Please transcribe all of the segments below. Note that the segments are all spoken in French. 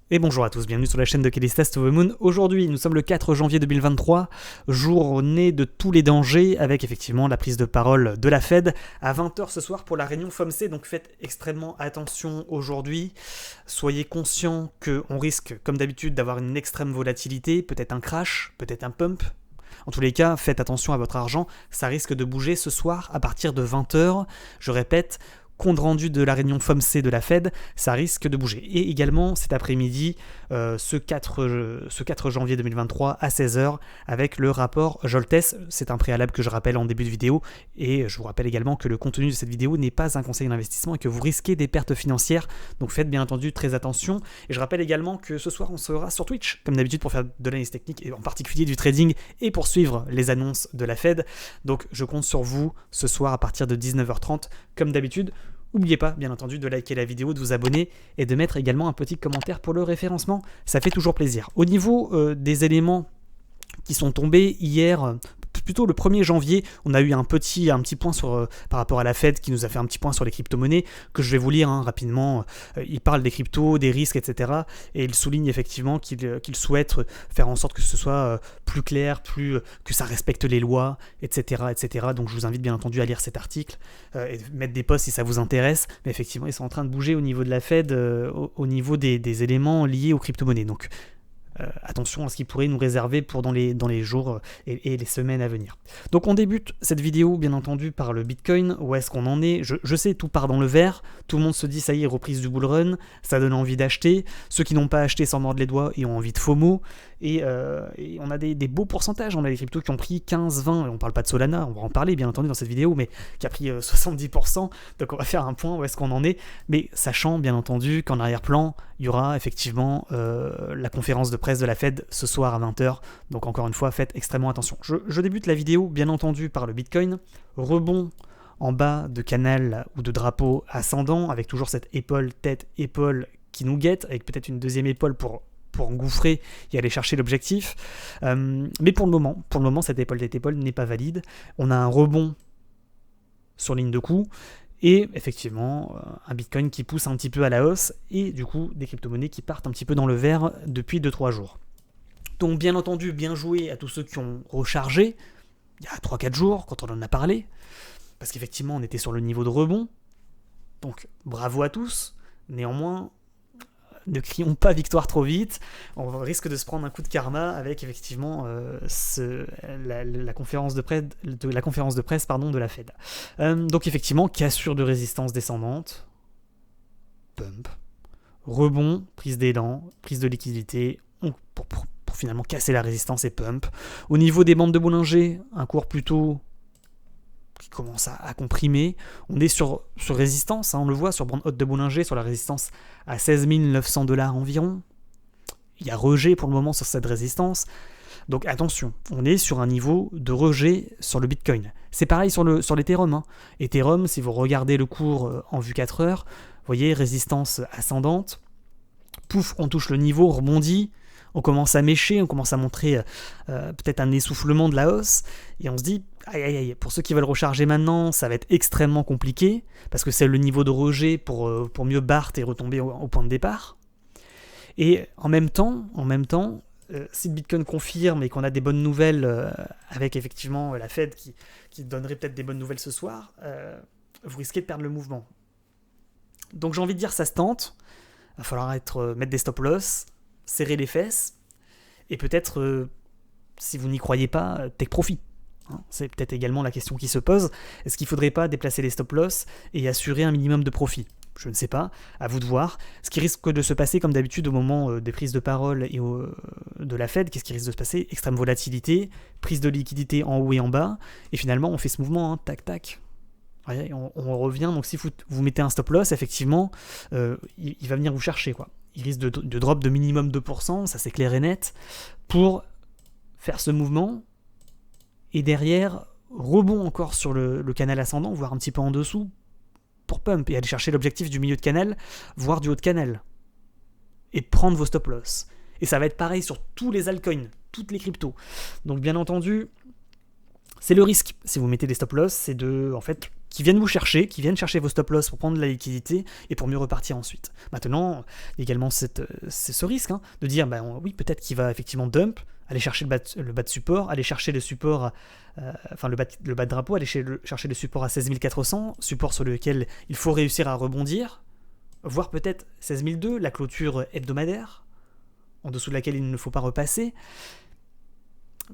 Et bonjour à tous, bienvenue sur la chaîne de Kelly's Test of the Moon. Aujourd'hui, nous sommes le 4 janvier 2023, journée de tous les dangers, avec effectivement la prise de parole de la Fed à 20h ce soir pour la réunion FOMC. Donc faites extrêmement attention aujourd'hui. Soyez conscients qu'on risque, comme d'habitude, d'avoir une extrême volatilité, peut-être un crash, peut-être un pump. En tous les cas, faites attention à votre argent, ça risque de bouger ce soir à partir de 20h. Je répète, compte rendu de la réunion FOMC de la Fed, ça risque de bouger. Et également cet après-midi, ce 4 janvier 2023 à 16h, avec le rapport Joltes. C'est un préalable que je rappelle en début de vidéo, et je vous rappelle également que le contenu de cette vidéo n'est pas un conseil d'investissement et que vous risquez des pertes financières, donc faites bien entendu très attention. Et je rappelle également que ce soir on sera sur Twitch, comme d'habitude pour faire de l'analyse technique, et en particulier du trading, et pour suivre les annonces de la Fed. Donc je compte sur vous ce soir à partir de 19h30, comme d'habitude. N'oubliez pas, bien entendu, de liker la vidéo, de vous abonner et de mettre également un petit commentaire pour le référencement. Ça fait toujours plaisir. Au niveau des éléments qui sont tombés hier, plutôt le 1er janvier, on a eu un petit point par rapport à la Fed qui nous a fait un petit point sur les crypto-monnaies que je vais vous lire rapidement. Il parle des cryptos, des risques, etc. Et il souligne effectivement qu'il souhaite faire en sorte que ce soit plus clair, que ça respecte les lois, etc., etc. Donc je vous invite bien entendu à lire cet article et mettre des posts si ça vous intéresse. Mais effectivement, ils sont en train de bouger au niveau de la Fed, au niveau des éléments liés aux crypto-monnaies. Donc attention à ce qu'ils pourraient nous réserver pour dans les jours et les semaines à venir. Donc on débute cette vidéo bien entendu par le Bitcoin. Où est-ce qu'on en est ? Je sais, tout part dans le vert, tout le monde se dit ça y est, reprise du bull run, ça donne envie d'acheter, ceux qui n'ont pas acheté s'en mordent les doigts et ont envie de FOMO, et on a des beaux pourcentages, on a des cryptos qui ont pris 15, 20, on parle pas de Solana, on va en parler bien entendu dans cette vidéo, mais qui a pris 70%, donc on va faire un point où est-ce qu'on en est, mais sachant bien entendu qu'en arrière-plan, il y aura effectivement la conférence de presse de la Fed ce soir à 20h, donc encore une fois, faites extrêmement attention. Je débute la vidéo bien entendu par le Bitcoin, rebond en bas de canal ou de drapeau ascendant, avec toujours cette épaule, tête, épaule qui nous guette, avec peut-être une deuxième épaule pour engouffrer et aller chercher l'objectif. Mais pour le moment, cette épaule tête épaule n'est pas valide. On a un rebond sur ligne de coup, et effectivement un Bitcoin qui pousse un petit peu à la hausse, et du coup des crypto-monnaies qui partent un petit peu dans le vert depuis 2-3 jours. Donc bien entendu, bien joué à tous ceux qui ont rechargé il y a 3-4 jours quand on en a parlé, parce qu'effectivement on était sur le niveau de rebond, donc bravo à tous. Néanmoins, ne crions pas victoire trop vite, on risque de se prendre un coup de karma avec effectivement la conférence de presse de la Fed. Donc effectivement, cassure de résistance descendante, pump, rebond, prise d'élan, prise de liquidité, pour finalement casser la résistance et pump. Au niveau des bandes de Bollinger, un cours plutôt qui commence à comprimer. On est sur résistance, on le voit sur bande haute de Bollinger, sur la résistance à 16 900 $ environ. Il y a rejet pour le moment sur cette résistance. Donc attention, on est sur un niveau de rejet sur le Bitcoin. C'est pareil sur l'Ethereum. Ethereum, si vous regardez le cours en vue 4 heures, vous voyez, résistance ascendante. Pouf, on touche le niveau, rebondit. On commence à mécher, on commence à montrer peut-être un essoufflement de la hausse, et on se dit, aïe, pour ceux qui veulent recharger maintenant, ça va être extrêmement compliqué, parce que c'est le niveau de rejet pour mieux BART et retomber au point de départ. Et en même temps, si le Bitcoin confirme et qu'on a des bonnes nouvelles, avec effectivement la Fed qui donnerait peut-être des bonnes nouvelles ce soir, vous risquez de perdre le mouvement. Donc j'ai envie de dire, ça se tente, il va falloir mettre des stop-loss, serrer les fesses, et peut-être, si vous n'y croyez pas, take profit. C'est peut-être également la question qui se pose. Est-ce qu'il ne faudrait pas déplacer les stop-loss et assurer un minimum de profit ? Je ne sais pas, à vous de voir. Ce qui risque de se passer, comme d'habitude, au moment des prises de parole et de la Fed, qu'est-ce qui risque de se passer ? Extrême volatilité, prise de liquidité en haut et en bas, et finalement, on fait ce mouvement, tac, tac. Ouais, on revient, donc si vous mettez un stop-loss, effectivement, il va venir vous chercher, quoi. Il risque de drop de minimum 2%, ça c'est clair et net, pour faire ce mouvement, et derrière, rebond encore sur le canal ascendant, voire un petit peu en dessous, pour pump, et aller chercher l'objectif du milieu de canal, voire du haut de canal, et prendre vos stop-loss. Et ça va être pareil sur tous les altcoins, toutes les cryptos. Donc bien entendu, c'est le risque, si vous mettez des stop-loss, c'est de, en fait, qui viennent vous chercher, qui viennent chercher vos stop-loss pour prendre de la liquidité et pour mieux repartir ensuite. Maintenant, il y a également c'est ce risque de dire, oui, peut-être qu'il va effectivement dump, aller chercher le bas de support, aller chercher le support, le bas de drapeau, aller chercher le support à 16 400, support sur lequel il faut réussir à rebondir, voire peut-être 16 200, la clôture hebdomadaire, en dessous de laquelle il ne faut pas repasser.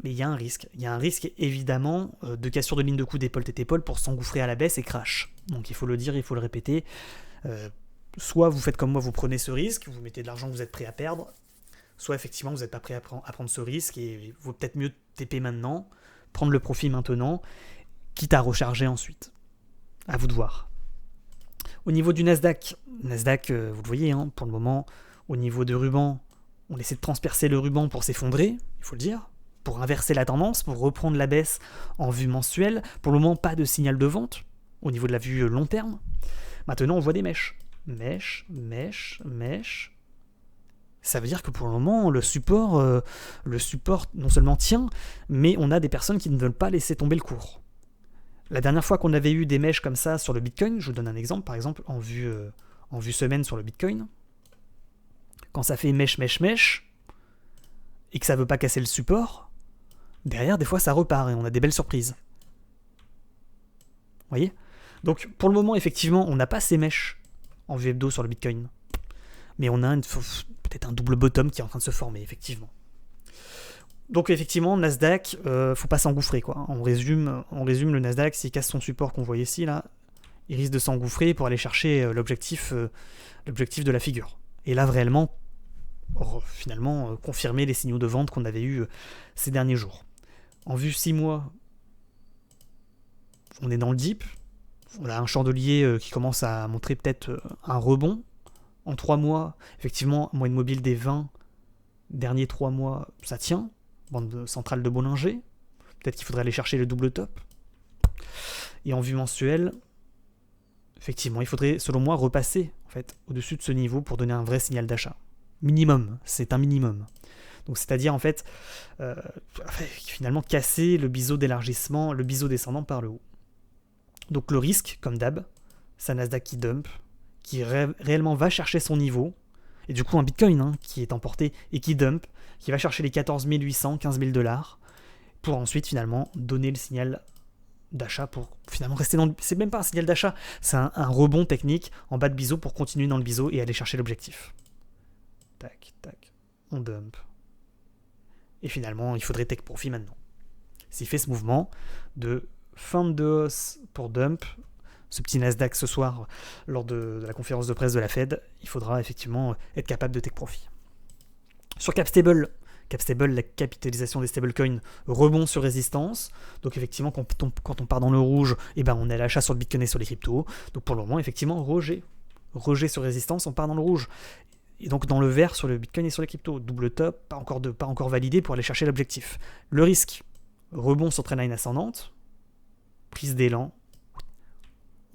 Mais il y a un risque évidemment de cassure de ligne de coup d'épaule tête épaule pour s'engouffrer à la baisse et crash. Donc il faut le dire, il faut le répéter. Soit vous faites comme moi, vous prenez ce risque, vous mettez de l'argent que vous êtes prêt à perdre, soit effectivement vous n'êtes pas prêt à prendre ce risque et il vaut peut-être mieux TP maintenant, prendre le profit maintenant, quitte à recharger ensuite. À vous de voir. Au niveau du Nasdaq, vous le voyez, pour le moment, au niveau de ruban, on essaie de transpercer le ruban pour s'effondrer, il faut le dire, pour inverser la tendance, pour reprendre la baisse en vue mensuelle. Pour le moment, pas de signal de vente au niveau de la vue long terme. Maintenant, on voit des mèches. Mèches. Ça veut dire que pour le moment, le support non seulement tient, mais on a des personnes qui ne veulent pas laisser tomber le cours. La dernière fois qu'on avait eu des mèches comme ça sur le Bitcoin, je vous donne un exemple, par exemple, en vue semaine sur le Bitcoin, quand ça fait mèche, et que ça ne veut pas casser le support, derrière, des fois, ça repart et on a des belles surprises. Vous voyez ? Donc, pour le moment, effectivement, on n'a pas ces mèches en vue hebdo sur le Bitcoin. Mais on a peut-être un double bottom qui est en train de se former, effectivement. Donc, effectivement, Nasdaq, faut pas s'engouffrer, quoi. On résume, le Nasdaq, s'il casse son support qu'on voit ici, là, il risque de s'engouffrer pour aller chercher l'objectif de la figure. Et là, réellement, finalement, confirmer les signaux de vente qu'on avait eus ces derniers jours. En vue 6 mois, on est dans le dip. On a un chandelier qui commence à montrer peut-être un rebond. En 3 mois, effectivement, moyenne mobile des 20 derniers 3 mois, ça tient. Bande centrale de Bollinger. Peut-être qu'il faudrait aller chercher le double top. Et en vue mensuelle, effectivement, il faudrait, selon moi, repasser en fait, au-dessus de ce niveau pour donner un vrai signal d'achat. Minimum, c'est un minimum. Donc c'est-à-dire en fait, finalement casser le biseau d'élargissement, le biseau descendant par le haut. Donc le risque, comme d'hab, c'est un Nasdaq qui dump, qui réellement va chercher son niveau, et du coup un Bitcoin qui est emporté et qui dump, qui va chercher les 14 800, 15 000 $, pour ensuite finalement donner le signal d'achat pour finalement rester dans le... C'est même pas un signal d'achat, c'est un rebond technique en bas de biseau pour continuer dans le biseau et aller chercher l'objectif. Tac, on dump. Et finalement, il faudrait take profit maintenant. S'il fait ce mouvement de fin de hausse pour dump, ce petit Nasdaq ce soir, lors de la conférence de presse de la Fed, il faudra effectivement être capable de take profit. Sur Capstable, la capitalisation des stablecoins rebond sur résistance. Donc effectivement, quand on part dans le rouge, on est à l'achat sur le Bitcoin et sur les cryptos. Donc pour le moment, effectivement, rejet sur résistance, on part dans le rouge. Et donc dans le vert sur le Bitcoin et sur les cryptos. Double top, pas encore validé pour aller chercher l'objectif. Le risque, rebond sur trendline ascendante, prise d'élan,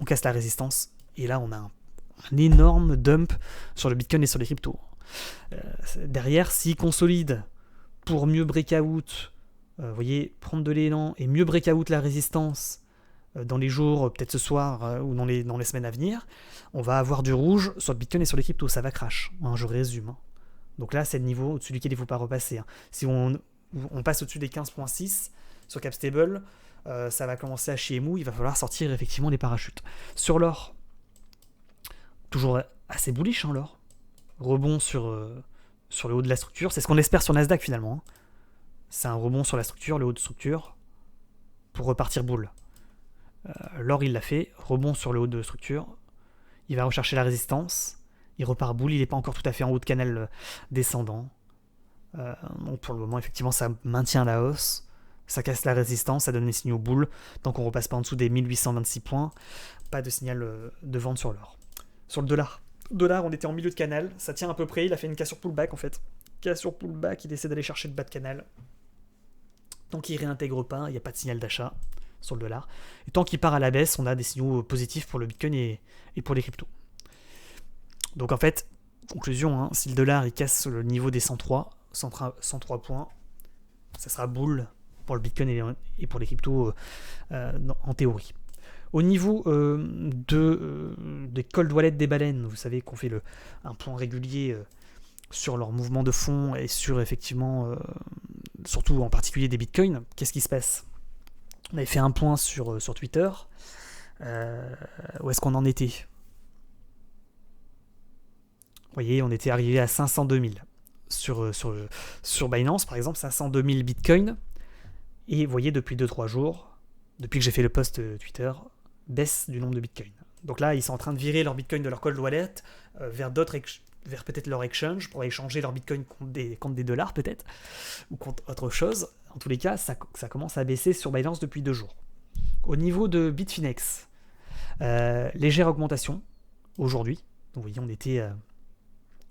on casse la résistance, et là on a un énorme dump sur le Bitcoin et sur les cryptos. Derrière, s'il consolide pour mieux breakout, prendre de l'élan et mieux breakout la résistance dans les jours, peut-être ce soir ou dans les semaines à venir, on va avoir du rouge sur le Bitcoin et sur les cryptos, ça va crash, je résume. Donc là, c'est le niveau au-dessus duquel il ne faut pas repasser. Si on passe au-dessus des 15.6 sur Capstable, ça va commencer à chier mou, il va falloir sortir effectivement les parachutes. Sur l'or, toujours assez bullish l'or, rebond sur le haut de la structure, c'est ce qu'on espère sur Nasdaq finalement. C'est un rebond sur la structure, le haut de structure, pour repartir boule. L'or il l'a fait, rebond sur le haut de structure, il va rechercher la résistance, il repart boule, il n'est pas encore tout à fait en haut de canal descendant. Donc pour le moment effectivement ça maintient la hausse, ça casse la résistance, ça donne les signaux boule, tant qu'on repasse pas en dessous des 1826 points, pas de signal de vente sur l'or. Sur le dollar, on était en milieu de canal, ça tient à peu près, il a fait une cassure pullback en fait. Cassure pullback, il essaie d'aller chercher le bas de canal. Tant qu'il réintègre pas, il n'y a pas de signal d'achat sur le dollar. Et tant qu'il part à la baisse, on a des signaux positifs pour le Bitcoin et pour les cryptos. Donc en fait, conclusion, si le dollar il casse le niveau des 103 points, ça sera boule pour le Bitcoin et pour les cryptos en théorie. Au niveau des cold wallets des baleines, vous savez qu'on fait un point régulier sur leur mouvement de fond et sur effectivement, surtout en particulier des bitcoins, qu'est-ce qui se passe? On avait fait un point sur Twitter. Où est-ce qu'on en était? Vous voyez, on était arrivé à 502 000 sur Binance, par exemple, 502 000 bitcoins. Et vous voyez, depuis 2-3 jours, depuis que j'ai fait le post Twitter, baisse du nombre de bitcoins. Donc là, ils sont en train de virer leur bitcoin de leur cold wallet vers peut-être leur exchange pour échanger leur bitcoin contre des dollars peut-être, ou contre autre chose. En tous les cas, ça commence à baisser sur Binance depuis 2 jours. Au niveau de Bitfinex, légère augmentation aujourd'hui. Donc vous voyez, on était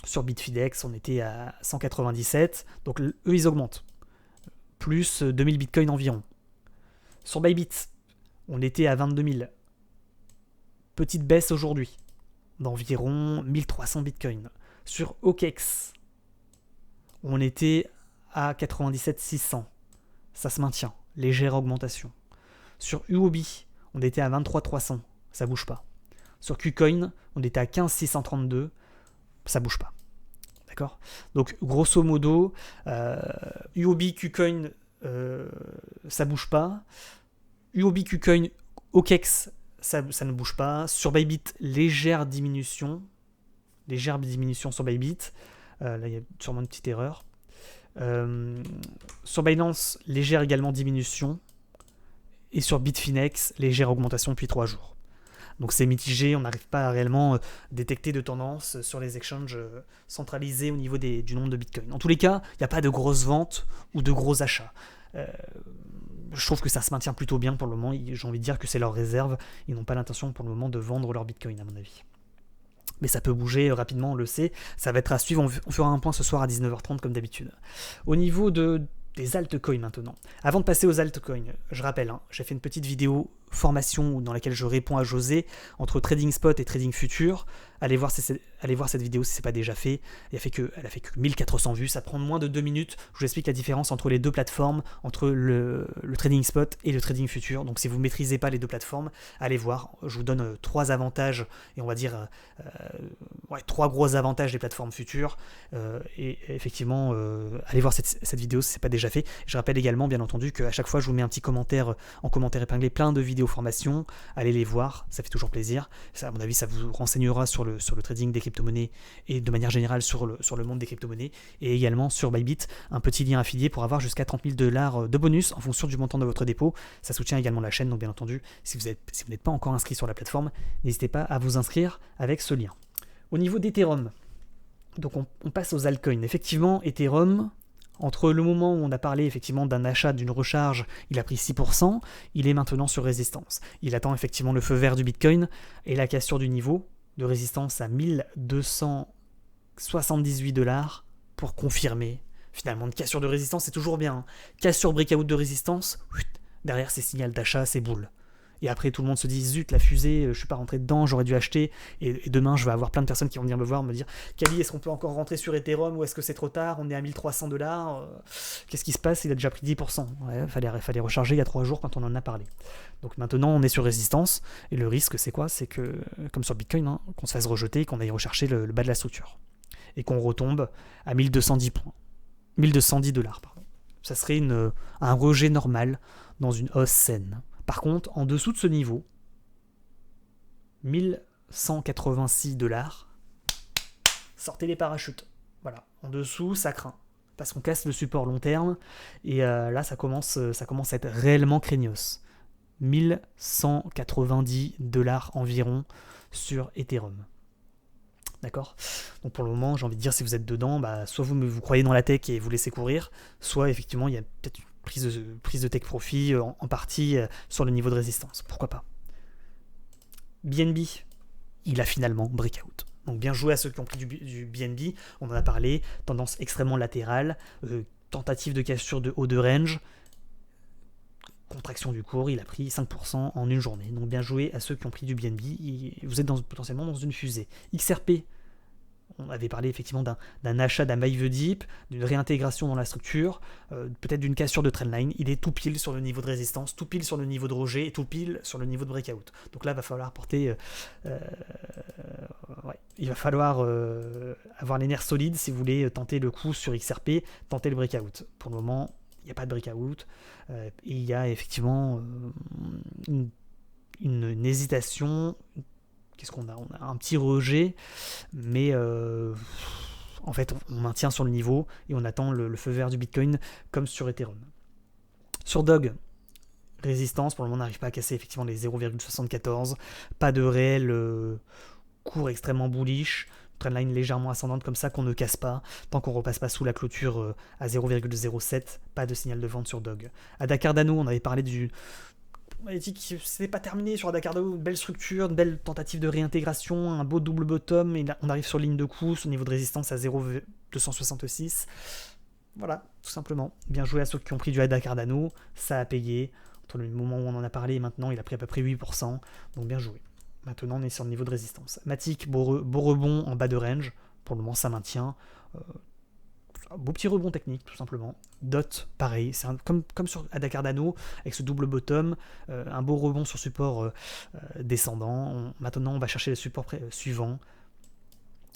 sur Bitfinex, on était à 197. Donc eux, ils augmentent. Plus 2000 bitcoins environ. Sur Bybit, on était à 22 000. Petite baisse aujourd'hui d'environ 1300 bitcoins. Sur OKEx, on était à 97 600. Ça se maintient. Légère augmentation. Sur Huobi, on était à 23 300. Ça bouge pas. Sur KuCoin, on était à 15 632. Ça bouge pas. D'accord? Donc, grosso modo, Huobi, KuCoin, ça bouge pas. Huobi, KuCoin, OKEx, ça ne bouge pas. Sur Bybit, légère diminution sur Bybit. Là, il y a sûrement une petite erreur. Sur Binance, légère également diminution. Et sur Bitfinex, légère augmentation depuis 3 jours. Donc c'est mitigé, on n'arrive pas à réellement détecter de tendance sur les exchanges centralisés au niveau du nombre de bitcoins. En tous les cas, il n'y a pas de grosses ventes ou de gros achats. Je trouve que ça se maintient plutôt bien pour le moment. J'ai envie de dire que c'est leur réserve. Ils n'ont pas l'intention pour le moment de vendre leur bitcoin, à mon avis. Mais ça peut bouger rapidement, on le sait. Ça va être à suivre. On fera un point ce soir à 19h30 comme d'habitude. Au niveau des altcoins maintenant. Avant de passer aux altcoins, je rappelle, j'ai fait une petite vidéo formation dans laquelle je réponds à José entre Trading Spot et Trading Future. Allez voir cette vidéo si ce n'est pas déjà fait. Elle a fait que 1400 vues, ça prend moins de 2 minutes. Je vous explique la différence entre les deux plateformes, entre le Trading Spot et le Trading Future. Donc si vous ne maîtrisez pas les deux plateformes, allez voir. Je vous donne 3 avantages et on va dire 3 gros avantages des plateformes futures. Et effectivement, allez voir cette vidéo si ce n'est pas déjà fait. Je rappelle également, bien entendu, qu'à chaque fois je vous mets un petit commentaire en commentaire épinglé, plein de vidéos formation, allez les voir, ça fait toujours plaisir. Ça, à mon avis, ça vous renseignera sur le trading des crypto-monnaies et de manière générale sur le monde des crypto-monnaies, et également sur Bybit, un petit lien affilié pour avoir jusqu'à 30 000 $ de bonus en fonction du montant de votre dépôt. Ça soutient également la chaîne, donc bien entendu, si vous n'êtes pas encore inscrit sur la plateforme, n'hésitez pas à vous inscrire avec ce lien. Au niveau d'Ethereum, donc on passe aux altcoins. Effectivement, Ethereum, entre le moment où on a parlé effectivement d'un achat, d'une recharge, il a pris 6%, il est maintenant sur résistance. Il attend effectivement le feu vert du Bitcoin et la cassure du niveau de résistance à 1278 $ pour confirmer. Finalement, une cassure de résistance, c'est toujours bien. Cassure breakout de résistance, derrière c'est signal d'achat, c'est boule. Et après tout le monde se dit zut, la fusée, je suis pas rentré dedans, j'aurais dû acheter, et demain je vais avoir plein de personnes qui vont venir me voir, me dire Kali, est-ce qu'on peut encore rentrer sur Ethereum ou est-ce que c'est trop tard, on est à 1300 $, qu'est-ce qui se passe, il a déjà pris 10%. Ouais, fallait recharger il y a 3 jours quand on en a parlé. Donc maintenant on est sur résistance, et le risque c'est quoi? C'est que, comme sur Bitcoin, qu'on se fasse rejeter, qu'on aille rechercher le bas de la structure, et qu'on retombe à 1210 points. 1210 $, pardon. Ça serait un rejet normal dans une hausse saine. Par contre, en dessous de ce niveau, 1186 $, sortez les parachutes. Voilà, en dessous, ça craint. Parce qu'on casse le support long terme, et là, ça commence à être réellement craignos. 1190 $ environ sur Ethereum. D'accord? Donc pour le moment, j'ai envie de dire, si vous êtes dedans, soit vous croyez dans la tech et vous laissez courir, soit effectivement, il y a peut-être prise de take profit en partie sur le niveau de résistance. Pourquoi pas? BNB, il a finalement breakout. Donc bien joué à ceux qui ont pris du BNB. On en a parlé. Tendance extrêmement latérale. Tentative de cassure de haut de range. Contraction du cours. Il a pris 5% en une journée. Donc bien joué à ceux qui ont pris du BNB. Vous êtes potentiellement dans une fusée. XRP, on avait parlé effectivement d'un achat d'un Maeve Deep, d'une réintégration dans la structure, peut-être d'une cassure de trendline. Il est tout pile sur le niveau de résistance, tout pile sur le niveau de rejet et tout pile sur le niveau de breakout. Donc là, il va falloir porter... il va falloir avoir les nerfs solides si vous voulez tenter le coup sur XRP, tenter le breakout. Pour le moment, il n'y a pas de breakout. Et il y a effectivement une hésitation. Qu'est-ce qu'on a? On a un petit rejet, mais en fait, on maintient sur le niveau et on attend le feu vert du Bitcoin comme sur Ethereum. Sur Dog, résistance, pour le moment, on n'arrive pas à casser effectivement les 0,74. Pas de réel cours extrêmement bullish. Trendline légèrement ascendante comme ça qu'on ne casse pas. Tant qu'on ne repasse pas sous la clôture à 0,07, pas de signal de vente sur Dog. À Dakar Dano, on avait parlé du... On avait dit que c'était pas terminé sur Dakar Dano, une belle structure, une belle tentative de réintégration, un beau double bottom, et là, on arrive sur ligne de coup, au niveau de résistance à 0,266. Voilà, tout simplement. Bien joué à ceux qui ont pris du Dakar Dano, ça a payé. Entre le moment où on en a parlé et maintenant, il a pris à peu près 8%, donc bien joué. Maintenant, on est sur le niveau de résistance. Matic, beau rebond en bas de range. Pour le moment, ça maintient. Un beau petit rebond technique, tout simplement. Dot, pareil. C'est comme sur Dakar Dano, avec ce double bottom. Un beau rebond sur support descendant. Maintenant, on va chercher le support suivant.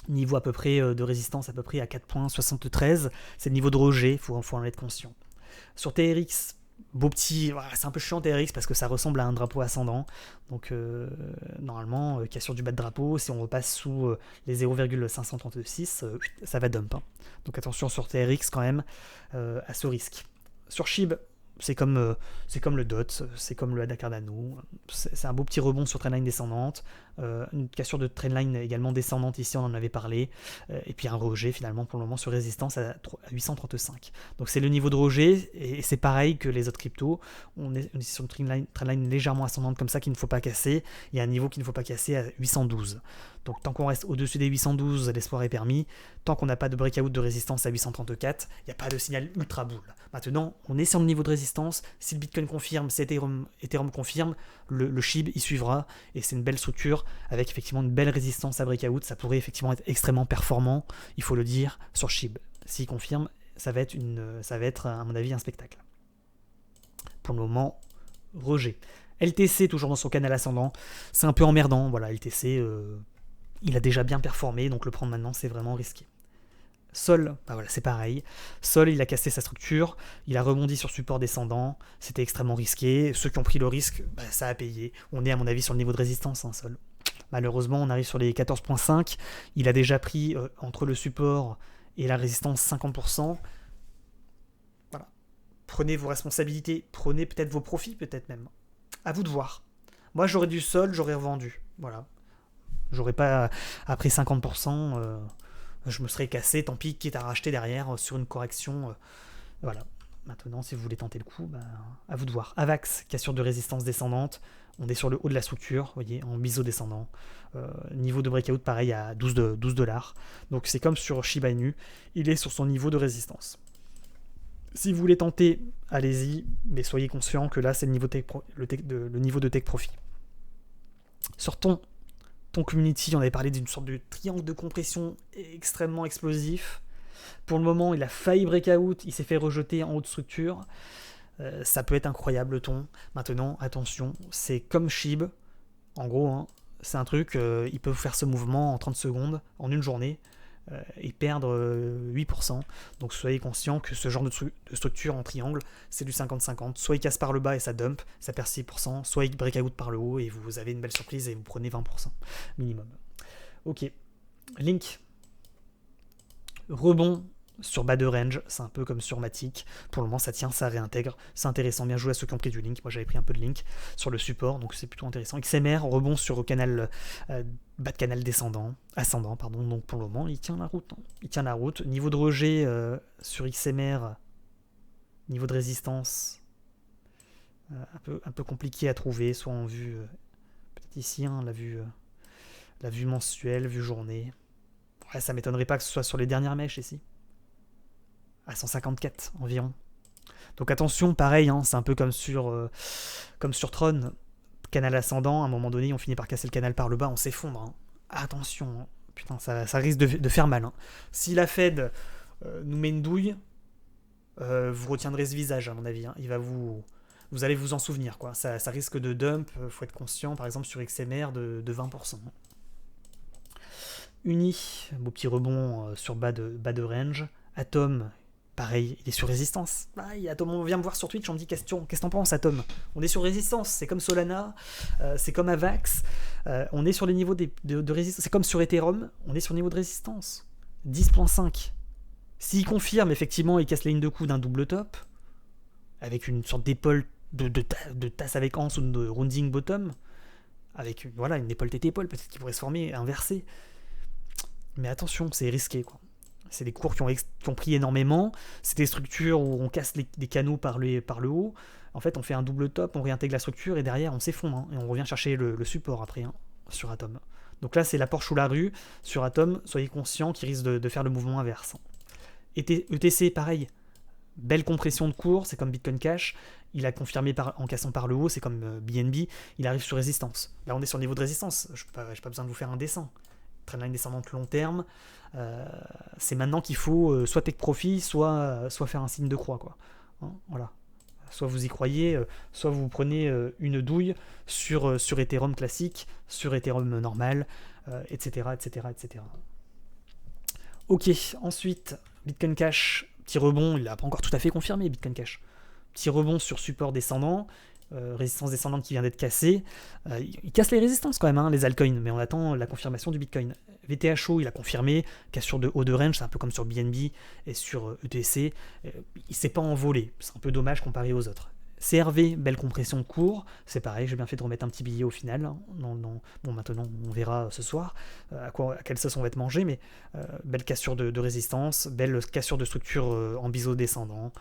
Niveau à peu près de résistance, à peu près à 4,73. C'est le niveau de rejet, il faut en être conscient. Sur TRX, beau petit, voilà, c'est un peu chiant TRX parce que ça ressemble à un drapeau ascendant. Donc normalement, cassure du bas de drapeau, si on repasse sous les 0,536, ça va dump. Hein. Donc attention sur TRX quand même à ce risque. Sur SHIB, c'est comme le DOT, c'est comme le Dakar Dano. C'est un beau petit rebond sur trendline descendante. Une cassure de trendline également descendante ici, on en avait parlé. Et puis un rejet finalement pour le moment sur résistance à 835. Donc c'est le niveau de rejet et c'est pareil que les autres cryptos. On est sur une trendline légèrement ascendante comme ça qu'il ne faut pas casser. Il y a un niveau qu'il ne faut pas casser à 812. Donc tant qu'on reste au-dessus des 812, l'espoir est permis. Tant qu'on n'a pas de breakout de résistance à 834, il n'y a pas de signal ultra bull. Maintenant, on est sur le niveau de résistance. Si le Bitcoin confirme, si Ethereum confirme, le SHIB y suivra. Et c'est une belle structure avec effectivement une belle résistance à breakout. Ça pourrait effectivement être extrêmement performant, il faut le dire, sur SHIB. S'il confirme, ça va être à mon avis un spectacle. Pour le moment, rejet. LTC toujours dans son canal ascendant. C'est un peu emmerdant. Voilà, LTC... il a déjà bien performé, donc le prendre maintenant, c'est vraiment risqué. Sol, bah voilà, c'est pareil. Sol, il a cassé sa structure, il a rebondi sur support descendant, c'était extrêmement risqué. Ceux qui ont pris le risque, bah, ça a payé. On est à mon avis sur le niveau de résistance, hein, Sol. Malheureusement, on arrive sur les 14.5. Il a déjà pris entre le support et la résistance 50%. Voilà. Prenez vos responsabilités, prenez peut-être vos profits, peut-être même. À vous de voir. Moi, j'aurais du Sol, j'aurais revendu. Voilà. J'aurais pas, après 50%, je me serais cassé, tant pis, quitte à racheter derrière sur une correction. Voilà. Maintenant, si vous voulez tenter le coup, bah, à vous de voir. Avax, cassure de résistance descendante. On est sur le haut de la structure, vous voyez, en biseau descendant. Niveau de breakout, pareil, à 12 $. Donc c'est comme sur Shiba Inu, il est sur son niveau de résistance. Si vous voulez tenter, allez-y, mais soyez conscient que là, c'est le niveau de take profit. Sur ton community, on avait parlé d'une sorte de triangle de compression extrêmement explosif. Pour le moment, il a failli breakout, il s'est fait rejeter en haute structure. Ça peut être incroyable le ton. Maintenant, attention, c'est comme SHIB. En gros, hein, c'est un truc, ils peuvent faire ce mouvement en 30 secondes, en une journée, et perdre 8%. Donc soyez conscient que ce genre de structure en triangle, c'est du 50-50. Soit il casse par le bas et ça dump, ça perd 6%, soit il breakout par le haut et vous avez une belle surprise et vous prenez 20% minimum. Ok. Link. Rebond sur bas de range, c'est un peu comme sur Matic. Pour le moment, ça tient, ça réintègre. C'est intéressant. Bien joué à ceux qui ont pris du Link. Moi, j'avais pris un peu de Link sur le support, donc c'est plutôt intéressant. XMR, rebond sur canal, bas de canal ascendant, pardon. Donc pour le moment, il tient la route. Hein. Il tient la route. Niveau de rejet sur XMR, niveau de résistance, un peu compliqué à trouver, soit en vue, peut-être ici, hein, la vue mensuelle, vue journée. Ouais, ça m'étonnerait pas que ce soit sur les dernières mèches ici. À 154 environ. Donc attention, pareil, hein, c'est un peu comme sur Tron, canal ascendant, à un moment donné, on finit par casser le canal par le bas, on s'effondre. Hein. Attention, Putain, ça risque de faire mal. Hein. Si la Fed nous met une douille, vous retiendrez ce visage, à mon avis. Hein. Vous allez vous en souvenir. Quoi. Ça risque de dump, faut être conscient, par exemple, sur XMR de 20%. Uni, beau petit rebond sur bas de range. Atom, pareil, il est sur résistance. Atom, on vient me voir sur Twitch, on me dit qu'est-ce que t'en penses, Atom? On est sur résistance, c'est comme Solana, c'est comme Avax, on est sur les niveaux de résistance, c'est comme sur Ethereum, on est sur le niveau de résistance. 10.5. S'il confirme, effectivement, il casse la ligne de coup d'un double top, avec une sorte d'épaule de tasse avec anse ou de rounding bottom, avec une épaule tête-épaule, peut-être qu'il pourrait se former inversé. Mais attention, c'est risqué, quoi. C'est des cours qui ont pris énormément. C'est des structures où on casse des canaux par le haut. En fait, on fait un double top, on réintègre la structure et derrière, on s'effondre. Hein, et on revient chercher le support après sur Atom. Donc là, c'est la Porsche ou la rue. Sur Atom, soyez conscients qu'il risque de faire le mouvement inverse. ETC, pareil. Belle compression de cours, c'est comme Bitcoin Cash. Il a confirmé en cassant par le haut, c'est comme BNB. Il arrive sur résistance. Là, on est sur le niveau de résistance. Je n'ai pas besoin de vous faire un dessin. Trendline descendante long terme, c'est maintenant qu'il faut soit take profit, soit faire un signe de croix, quoi. Hein, voilà. Soit vous y croyez, soit vous prenez une douille sur Ethereum classique, sur Ethereum normal, etc., etc., etc. Ok, ensuite, Bitcoin Cash, petit rebond, il n'a pas encore tout à fait confirmé, Bitcoin Cash. Petit rebond sur support descendant, résistance descendante qui vient d'être cassée. Il casse les résistances quand même, hein, les altcoins, mais on attend la confirmation du Bitcoin. VTHO, il a confirmé, cassure de haut de range, c'est un peu comme sur BNB et sur ETC. Il ne s'est pas envolé, c'est un peu dommage comparé aux autres. CRV, belle compression de cours, c'est pareil, j'ai bien fait de remettre un petit billet au final. Hein, bon, maintenant, on verra ce soir à quelle sauce on va être mangé, mais belle cassure de résistance, belle cassure de structure en biseau descendant.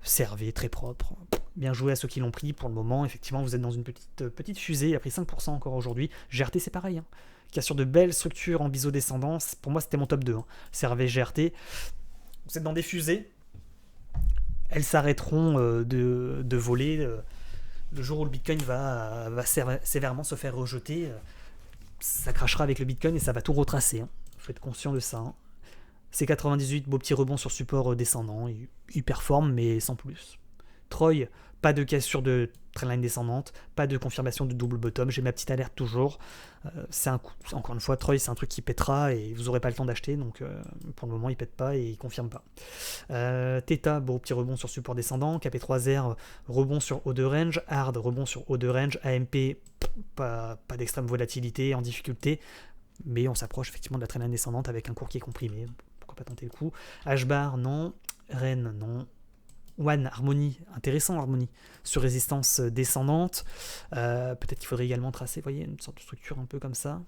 CRV, très propre. Bien joué à ceux qui l'ont pris pour le moment. Effectivement, vous êtes dans une petite fusée. Il a pris 5% encore aujourd'hui. GRT, c'est pareil. Hein. Cassure de belles structures en biseau descendant. Pour moi, c'était mon top 2. Hein. CRV, GRT. Vous êtes dans des fusées. Elles s'arrêteront de voler. Le jour où le Bitcoin va sévèrement se faire rejeter, ça crachera avec le Bitcoin et ça va tout retracer. Hein. Faut être conscient de ça. Hein. C98, beau petit rebond sur support descendant, il performe mais sans plus. Troy, pas de cassure de trendline descendante, pas de confirmation de double bottom, j'ai ma petite alerte toujours. Encore une fois, Troy c'est un truc qui pètera et vous n'aurez pas le temps d'acheter, donc pour le moment il pète pas et il confirme pas. Theta, beau petit rebond sur support descendant, KP3R, rebond sur haut de range, Hard, rebond sur haut de range, AMP, pas d'extrême volatilité, en difficulté, mais on s'approche effectivement de la trendline descendante avec un cours qui est comprimé. Pas tenter le coup. H-bar, non. Ren, non. One, Harmonie, intéressant Harmonie, sur résistance descendante. Peut-être qu'il faudrait également tracer, vous voyez, une sorte de structure un peu comme ça,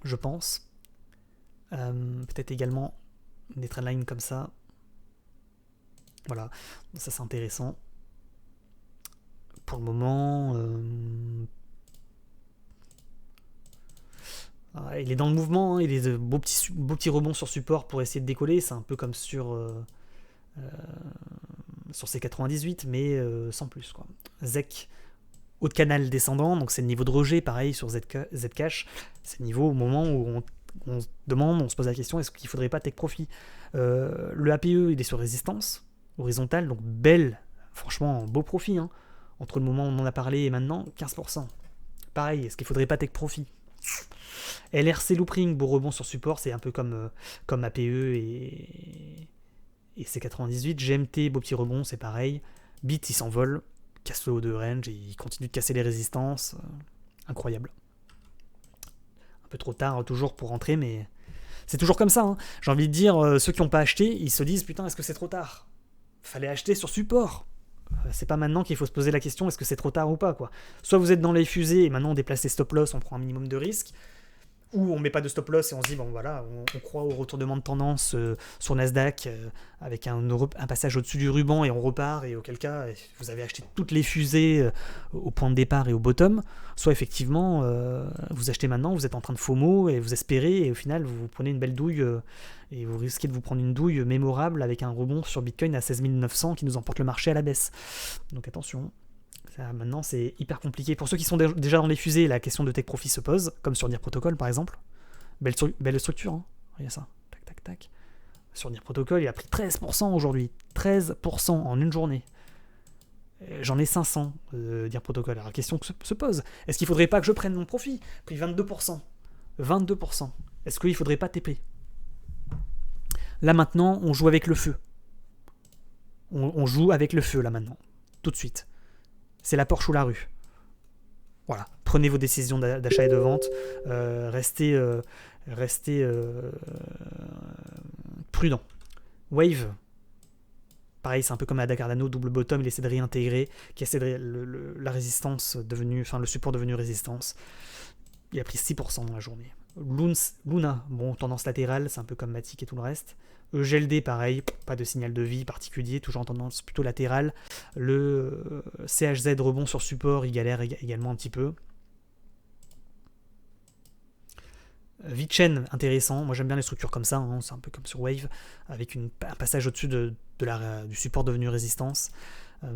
je pense. Peut-être également des trendlines comme ça. Voilà, ça c'est intéressant. Pour le moment... il est dans le mouvement, hein, il est de beaux petits rebonds sur support pour essayer de décoller, c'est un peu comme sur C98, mais sans plus. Quoi. ZEC, haut de canal descendant, donc c'est le niveau de rejet, pareil sur Zcash, c'est le niveau au moment où on se demande, on se pose la question, est-ce qu'il ne faudrait pas take profit? Le APE, il est sur résistance horizontale, donc belle, franchement, beau profit, hein. Entre le moment où on en a parlé et maintenant, 15%. Pareil, est-ce qu'il ne faudrait pas take profit? LRC Loopring, beau rebond sur support, c'est un peu comme APE et C98. GMT, beau petit rebond, c'est pareil. Bit, il s'envole, casse le haut de range, et il continue de casser les résistances. Incroyable. Un peu trop tard, toujours pour rentrer, mais c'est toujours comme ça. Hein. J'ai envie de dire, ceux qui n'ont pas acheté, ils se disent, putain, est-ce que c'est trop tard? Fallait acheter sur support. C'est pas maintenant qu'il faut se poser la question, est-ce que c'est trop tard ou pas, quoi. Soit vous êtes dans les fusées et maintenant on déplace les stop loss, on prend un minimum de risque, ou on met pas de stop loss et on se dit bon voilà, on croit au retournement de tendance sur Nasdaq avec un passage au-dessus du ruban et on repart, et auquel cas vous avez acheté toutes les fusées au point de départ et au bottom. Soit effectivement vous achetez maintenant, vous êtes en train de FOMO et vous espérez, et au final vous prenez une belle douille et vous risquez de vous prendre une douille mémorable avec un rebond sur Bitcoin à 16 900 qui nous emporte le marché à la baisse. Donc attention. Maintenant, c'est hyper compliqué. Pour ceux qui sont déjà dans les fusées, la question de take profit se pose, comme sur Near Protocol par exemple. Belle structure, hein. Regardez ça. Tac, tac, tac. Sur NIR Protocol, il a pris 13% aujourd'hui. 13% en une journée. J'en ai 500 NIR Protocol. Alors la question se pose. Est-ce qu'il ne faudrait pas que je prenne mon profit? Pris 22%. 22%. Est-ce qu'il ne faudrait pas TP? Là maintenant, on joue avec le feu. On joue avec le feu là maintenant. Tout de suite. C'est la Porsche ou la rue. Voilà. Prenez vos décisions d'achat et de vente. Restez prudent. Wave. Pareil, c'est un peu comme à Cardano, double bottom, il essaie de réintégrer, qui essaie de la résistance devenue, enfin le support devenu résistance. Il a pris 6% dans la journée. Luna, bon, tendance latérale, c'est un peu comme Matic et tout le reste. EGLD, pareil, pas de signal de vie particulier, toujours en tendance plutôt latérale. Le CHZ rebond sur support, il galère également un petit peu. VeChain, intéressant. Moi j'aime bien les structures comme ça, hein. C'est un peu comme sur Wave, avec un passage au-dessus du support devenu résistance.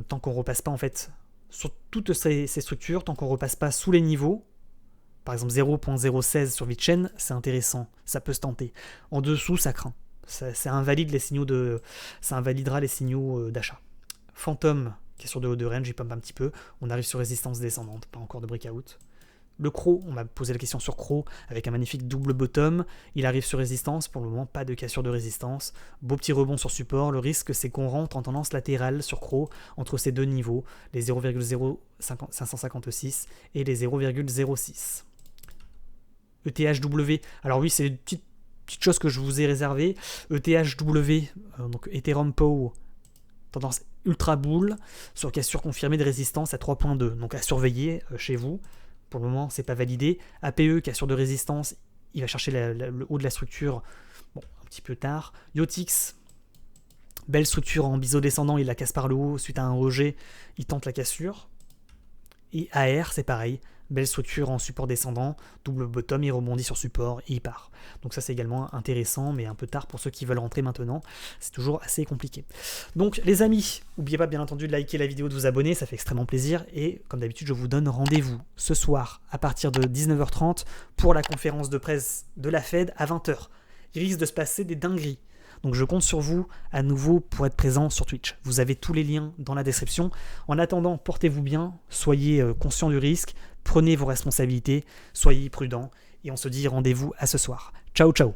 Tant qu'on repasse pas en fait sur toutes ces structures, tant qu'on repasse pas sous les niveaux, par exemple 0.016 sur VeChain, c'est intéressant, ça peut se tenter. En dessous, ça craint. Ça invalidera les signaux d'achat. Phantom, qui est sur de haut de range, il pump un petit peu. On arrive sur résistance descendante, pas encore de breakout. Le Crow, on m'a posé la question sur Crow, avec un magnifique double bottom. Il arrive sur résistance, pour le moment, pas de cassure de résistance. Beau petit rebond sur support. Le risque, c'est qu'on rentre en tendance latérale sur Crow, entre ces deux niveaux, les 0,0556 et les 0,06. ETHW, alors oui, c'est une petite chose que je vous ai réservée. ETHW, donc Ethereum POW, tendance ultra bull, sur cassure confirmée de résistance à 3.2, donc à surveiller chez vous. Pour le moment, c'est pas validé. APE, cassure de résistance, il va chercher le haut de la structure, bon, un petit peu tard. Yotix, belle structure en biseau descendant, il la casse par le haut, suite à un rejet, il tente la cassure. Et AR, c'est pareil, belle structure en support descendant, double bottom, il rebondit sur support et il part. Donc ça c'est également intéressant, mais un peu tard pour ceux qui veulent rentrer maintenant, c'est toujours assez compliqué. Donc les amis, n'oubliez pas bien entendu de liker la vidéo, de vous abonner, ça fait extrêmement plaisir, et comme d'habitude je vous donne rendez-vous ce soir à partir de 19h30 pour la conférence de presse de la Fed à 20h. Il risque de se passer des dingueries. Donc je compte sur vous à nouveau pour être présent sur Twitch. Vous avez tous les liens dans la description. En attendant, portez-vous bien, soyez conscients du risque, prenez vos responsabilités, soyez prudents et on se dit rendez-vous à ce soir. Ciao ciao.